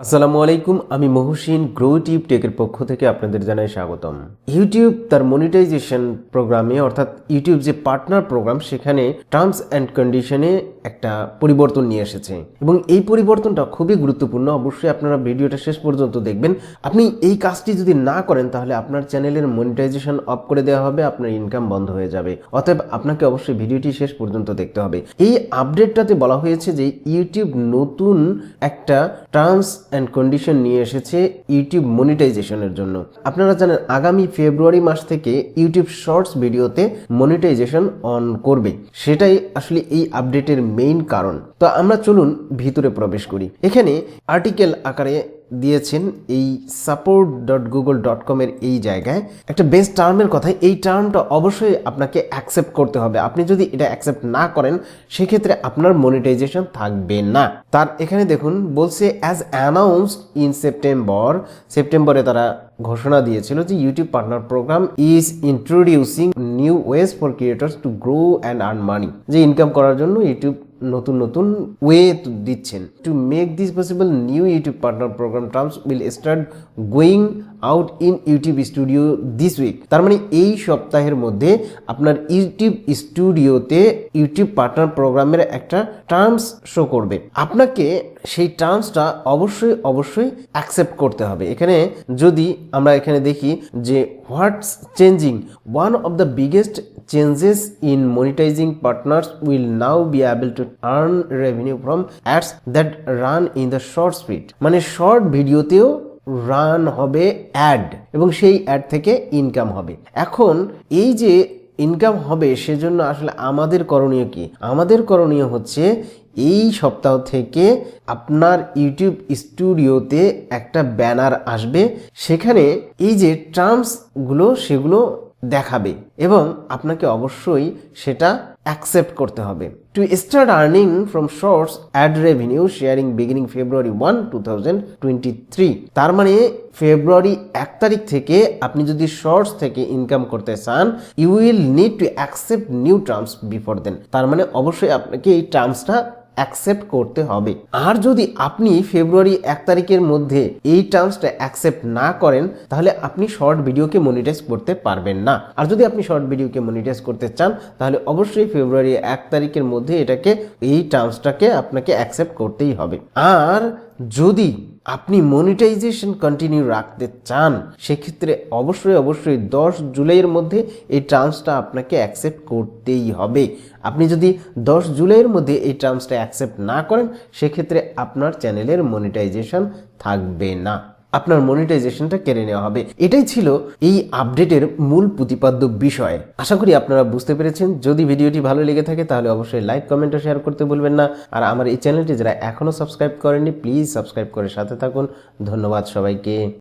আসসালামু আলাইকুম, আমি মহসিন গ্রো টিউব টেকের পক্ষ থেকে আপনাদের জানাই স্বাগতম। ইউটিউব তার মনিটাইজেশন প্রোগ্রামে অর্থাৎ ইউটিউব যে পার্টনার প্রোগ্রাম সেখানে টার্মস অ্যান্ড কন্ডিশনে একটা পরিবর্তন নিয়ে এসেছে এবং এই পরিবর্তনটা খুবই গুরুত্বপূর্ণ। অবশ্যই আপনারা ভিডিওটা শেষ পর্যন্ত দেখবেন। আপনি এই কাজটি যদি না করেন তাহলে আপনার চ্যানেলের মনিটাইজেশন অফ করে দেওয়া হবে, আপনার ইনকাম বন্ধ হয়ে যাবে। অতএব আপনাকে অবশ্যই ভিডিওটি শেষ পর্যন্ত দেখতে হবে। এই আপডেটটাতে বলা হয়েছে যে ইউটিউব নতুন একটা টার্মস অ্যান্ড কন্ডিশন নিয়ে এসেছে ইউটিউব মনিটাইজেশনের জন্য। আপনারা জানেন আগামী ফেব্রুয়ারি মাস থেকে ইউটিউব শর্টস ভিডিওতে মনিটাইজেশন অন করবে, সেটাই আসলে এই আপডেটের মেইন কারণ। তো আমরা চলুন ভিতরে প্রবেশ করি। এখানে আর্টিকেল আকারে দিয়েছেন এই support.google.com এর এই জায়গায় একটা বেস্ট টার্মের কথা। এই টার্মটা অবশ্যই আপনাকে অ্যাকসেপ্ট করতে হবে। আপনি যদি এটা অ্যাকসেপ্ট না করেন সেক্ষেত্রে আপনার মনিটাইজেশন থাকবে না। তার এখানে দেখুন বলছে অ্যাজ অ্যানাউন্সড ইন সেপ্টেম্বরে তারা ঘোষণা দিয়েছিল যে YouTube partner program is introducing new ways for creators to grow and earn money. যে ইনকাম করার জন্য ইউটিউব নতুন নতুন ওয়ে দিচ্ছেন। To make this possible, new YouTube partner program terms will start going out in YouTube studio this week. তার মানে এই সপ্তাহের মধ্যে আপনার ইউটিউব স্টুডিওতে ইউটিউব পার্টনার প্রোগ্রামের একটা টার্মস শো করবে। আপনাকে সেই টার্মসটা অবশ্যই অ্যাকসেপ্ট করতে হবে। এখানে যদি আমরা এখানে দেখি যে what's changing, one of the biggest changes in monetizing partners will now be able to earn revenue from ads that run in the short feed। মানে শর্ট ভিডিওতেও রান হবে অ্যাড এবং সেই অ্যাড থেকে ইনকাম হবে। এখন এই যে ইনকাম হবে সেজন্য আসলে আমাদের করণীয় কি? আমাদের করণীয় হচ্ছে এই সপ্তাহ থেকে আপনার ইউটিউব স্টুডিওতে একটা ব্যানার আসবে, সেখানে এই যে টার্মসগুলো সেগুলো দেখাবে এবং আপনাকে অবশ্যই সেটা অ্যাকসেপ্ট করতে হবে। To start earning from shorts ad revenue sharing beginning February 1, 2023। তার মানে ফেব্রুয়ারি 1 তারিখ থেকে আপনি যদি শর্টস থেকে ইনকাম করতে চান, you will need to accept new terms before then. তার মানে অবশ্যই আপনাকে এই টার্মসটা অ্যাকসেপ্ট করতে হবে। আর যদি আপনি ফেব্রুয়ারি 1 তারিখের মধ্যে এই টার্মসটা অ্যাকসেপ্ট না করেন তাহলে আপনি শর্ট ভিডিওকে মনিটাইজ করতে পারবেন না। আর যদি আপনি শর্ট ভিডিওকে মনিটাইজ করতে চান তাহলে অবশ্যই ফেব্রুয়ারি 1 তারিখের মধ্যে এই টার্মসটাকে আপনাকে অ্যাকসেপ্ট করতেই হবে। আর যদি আপনি মনিটাইজেশন কন্টিনিউ রাখতে চান সেক্ষেত্রে অবশ্যই 10 জুলাইয়ের মধ্যে এই টার্মসটা আপনাকে অ্যাকসেপ্ট করতেই হবে। আপনি যদি 10 জুলাইয়ের মধ্যে এই টার্মসটা অ্যাকসেপ্ট না করেন সেক্ষেত্রে আপনার চ্যানেলের মনিটাইজেশন থাকবে না, আপনার মনিটাইজেশনটা কেড়ে নেওয়া হবে। এটাই ছিল এই আপডেটের মূল প্রতিপাদ্য বিষয়। আশা করি আপনারা বুঝতে পেরেছেন। যদি ভিডিওটি ভালো লেগে থাকে তাহলে অবশ্যই লাইক, কমেন্ট ও শেয়ার করতে ভুলবেন না। আর আমার এই চ্যানেলটি যারা এখনো সাবস্ক্রাইব করেননি প্লিজ সাবস্ক্রাইব করে সাথে থাকুন। ধন্যবাদ সবাইকে।